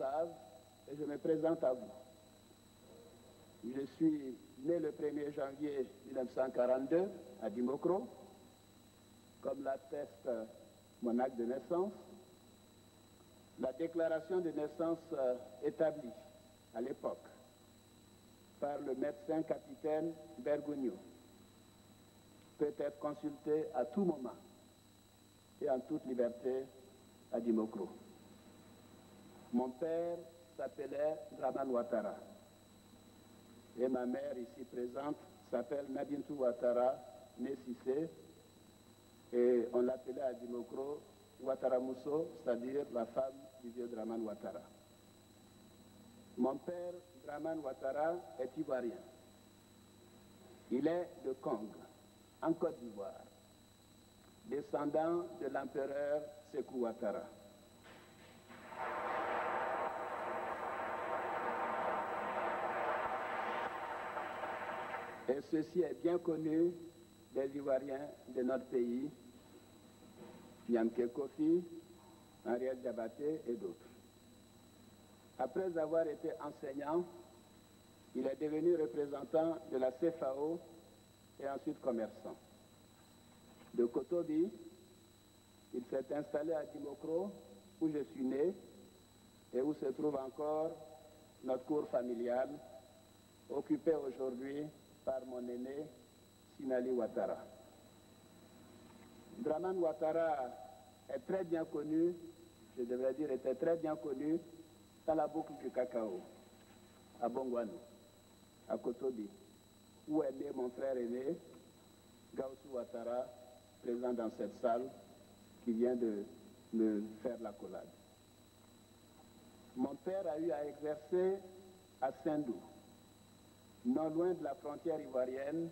savent et je me présente à vous. Je suis né le 1er janvier 1942 à Dimokro, comme l'atteste mon acte de naissance. La déclaration de naissance établie à l'époque par le médecin capitaine Bergogneau peut être consultée à tout moment et en toute liberté à Dimokro. Mon père s'appelait Draman Ouattara et ma mère ici présente s'appelle Nadintou Ouattara Nessissé et on l'appelait à Dimokro Ouattara Mousso, c'est-à-dire la femme du vieux Draman Ouattara. Mon père Draman Ouattara est ivoirien. Il est de Kong, en Côte d'Ivoire, descendant de l'empereur Sékou Ouattara. Et ceci est bien connu des Ivoiriens de notre pays, Yamke Kofi, Henriette Diabaté et d'autres. Après avoir été enseignant, il est devenu représentant de la CFAO et ensuite commerçant. De Kotobi, il s'est installé à Dimokro, où je suis né et où se trouve encore notre cour familiale, occupée aujourd'hui par mon aîné, Sinali Ouattara. Draman Ouattara est très bien connu, je devrais dire était très bien connu dans la boucle du cacao, à Bongouano, à Kotobi, où est né mon frère aîné, Gaussou Ouattara, présent dans cette salle, qui vient de me faire l'accolade. Mon père a eu à exercer à Sendou, non loin de la frontière ivoirienne,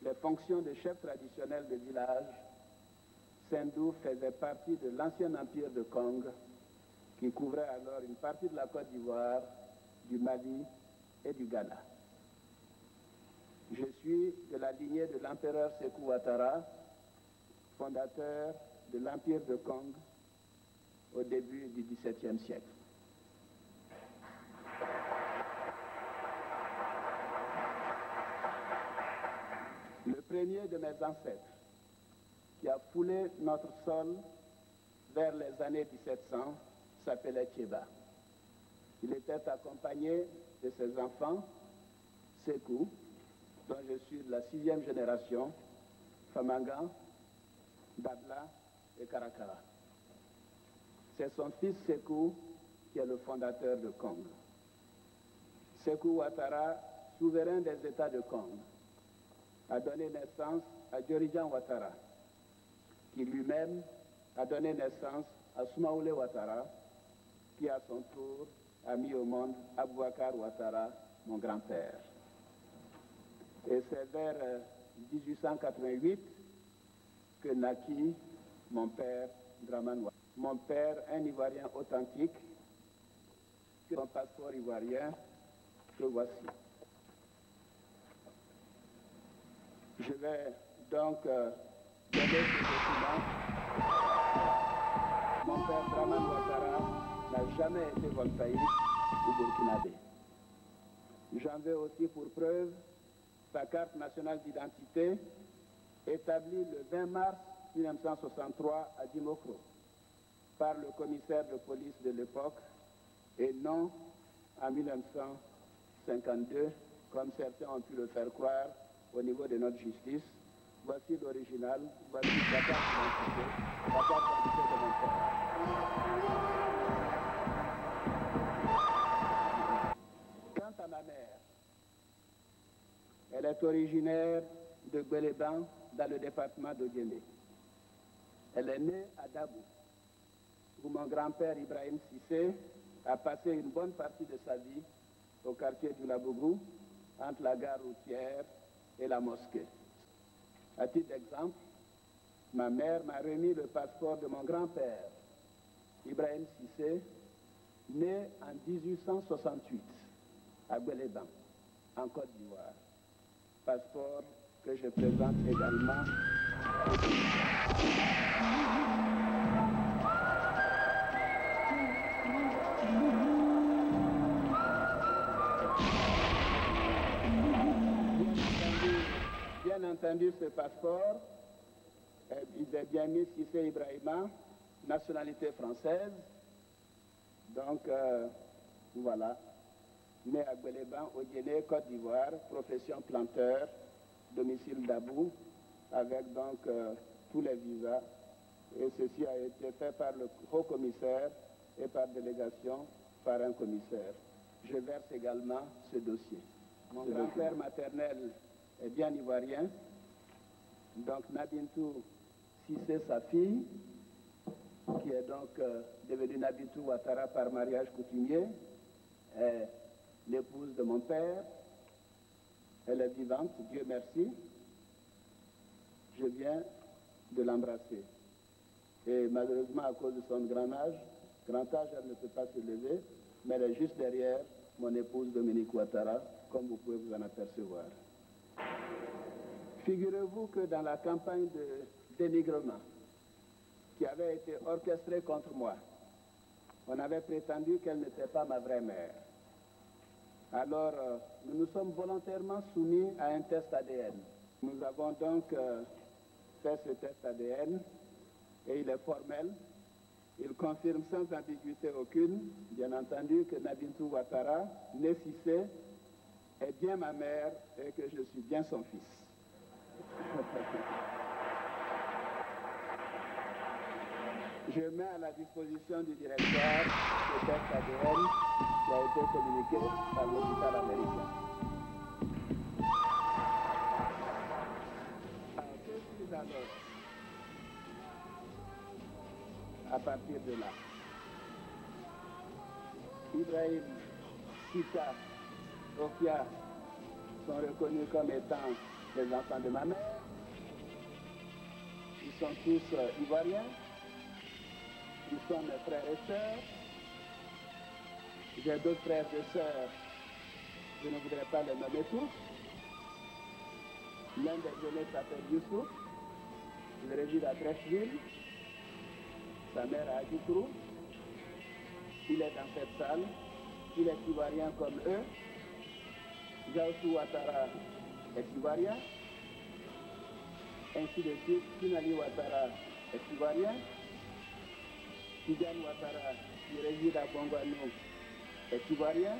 les fonctions de chef traditionnel de village. Sendou faisait partie de l'ancien empire de Kong, qui couvrait alors une partie de la Côte d'Ivoire, du Mali et du Ghana. Je suis de la lignée de l'empereur Sékou Ouattara, fondateur de l'empire de Kong au début du XVIIe siècle. Le premier de mes ancêtres, qui a foulé notre sol vers les années 1700, s'appelait Tcheba. Il était accompagné de ses enfants, Sékou, dont je suis de la 6e génération, Famangan, Dabla et Karakara. C'est son fils Sékou qui est le fondateur de Kong. Sékou Ouattara, souverain des États de Kong, a donné naissance à Djorijan Ouattara, qui lui-même a donné naissance à Soumaoulé Ouattara, qui à son tour a mis au monde Aboubacar Ouattara, mon grand-père. Et c'est vers 1888 que naquit mon père Draman Ouattara. Mon père, un Ivoirien authentique, son passeport ivoirien, que voici. Je vais donc donner ce document. Mon père Draman Ouattara n'a jamais été voltaïque ou burkinabé. J'en veux aussi pour preuve sa carte nationale d'identité établie le 20 mars 1963 à Dimokro par le commissaire de police de l'époque et non en 1952 comme certains ont pu le faire croire au niveau de notre justice. Voici l'original, voici la carte d'identité de mon père. Quant à ma mère, elle est originaire de Guéléban, dans le département d'Odiéné. Elle est née à Dabou, où mon grand-père Ibrahim Sissé a passé une bonne partie de sa vie au quartier du Labougou, entre la gare routière et la mosquée. À titre d'exemple, ma mère m'a remis le passeport de mon grand-père, Ibrahim Sissé, né en 1868 à Guéléban, en Côte d'Ivoire. Passeport que je présente également. entendu, ce passeport, il est bien mis Cissé Ibrahima, nationalité française. Donc, voilà. Né à Gbeleban, au Guinée, Côte d'Ivoire, profession planteur, domicile d'Abou, avec donc tous les visas. Et ceci a été fait par le haut-commissaire et par délégation par un commissaire. Je verse également ce dossier. Mon grand-père maternel est bien ivoirien. Donc Nabintou Cissé, sa fille, qui est donc devenue Nabintou Ouattara par mariage coutumier, est l'épouse de mon père. Elle est vivante, Dieu merci. Je viens de l'embrasser. Et malheureusement, à cause de son grand âge, elle ne peut pas se lever, mais elle est juste derrière mon épouse Dominique Ouattara, comme vous pouvez vous en apercevoir. Figurez-vous que dans la campagne de dénigrement qui avait été orchestrée contre moi, on avait prétendu qu'elle n'était pas ma vraie mère. Alors, nous nous sommes volontairement soumis à un test ADN. Nous avons donc fait ce test ADN et il est formel. Il confirme sans ambiguïté aucune, bien entendu, que Nabintou Ouattara, née Cissé, est bien ma mère et que je suis bien son fils. Je mets à la disposition du directeur le test ADN qui a été communiqué par l'hôpital américain. Alors, qu'est-ce qu'ils annoncent à partir de là? Ibrahim, Sita, Ofia sont reconnus comme étant les enfants de ma mère. Ils sont tous ivoiriens. Ils sont mes frères et sœurs. J'ai d'autres frères et sœurs. Je ne voudrais pas les nommer tous. L'un des aînés s'appelle Youssouf. Il réside à Trècheville. Sa mère à Adjikrou. Il est dans cette salle. Il est ivoirien comme eux. Gaoussou Ouattara est ivoirien. Ainsi de suite, Kinali Ouattara est ivoirien. Tidiane Ouattara, qui réside à Bongouanou, est ivoirien.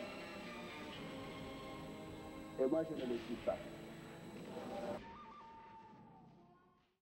Et moi, je ne le suis pas.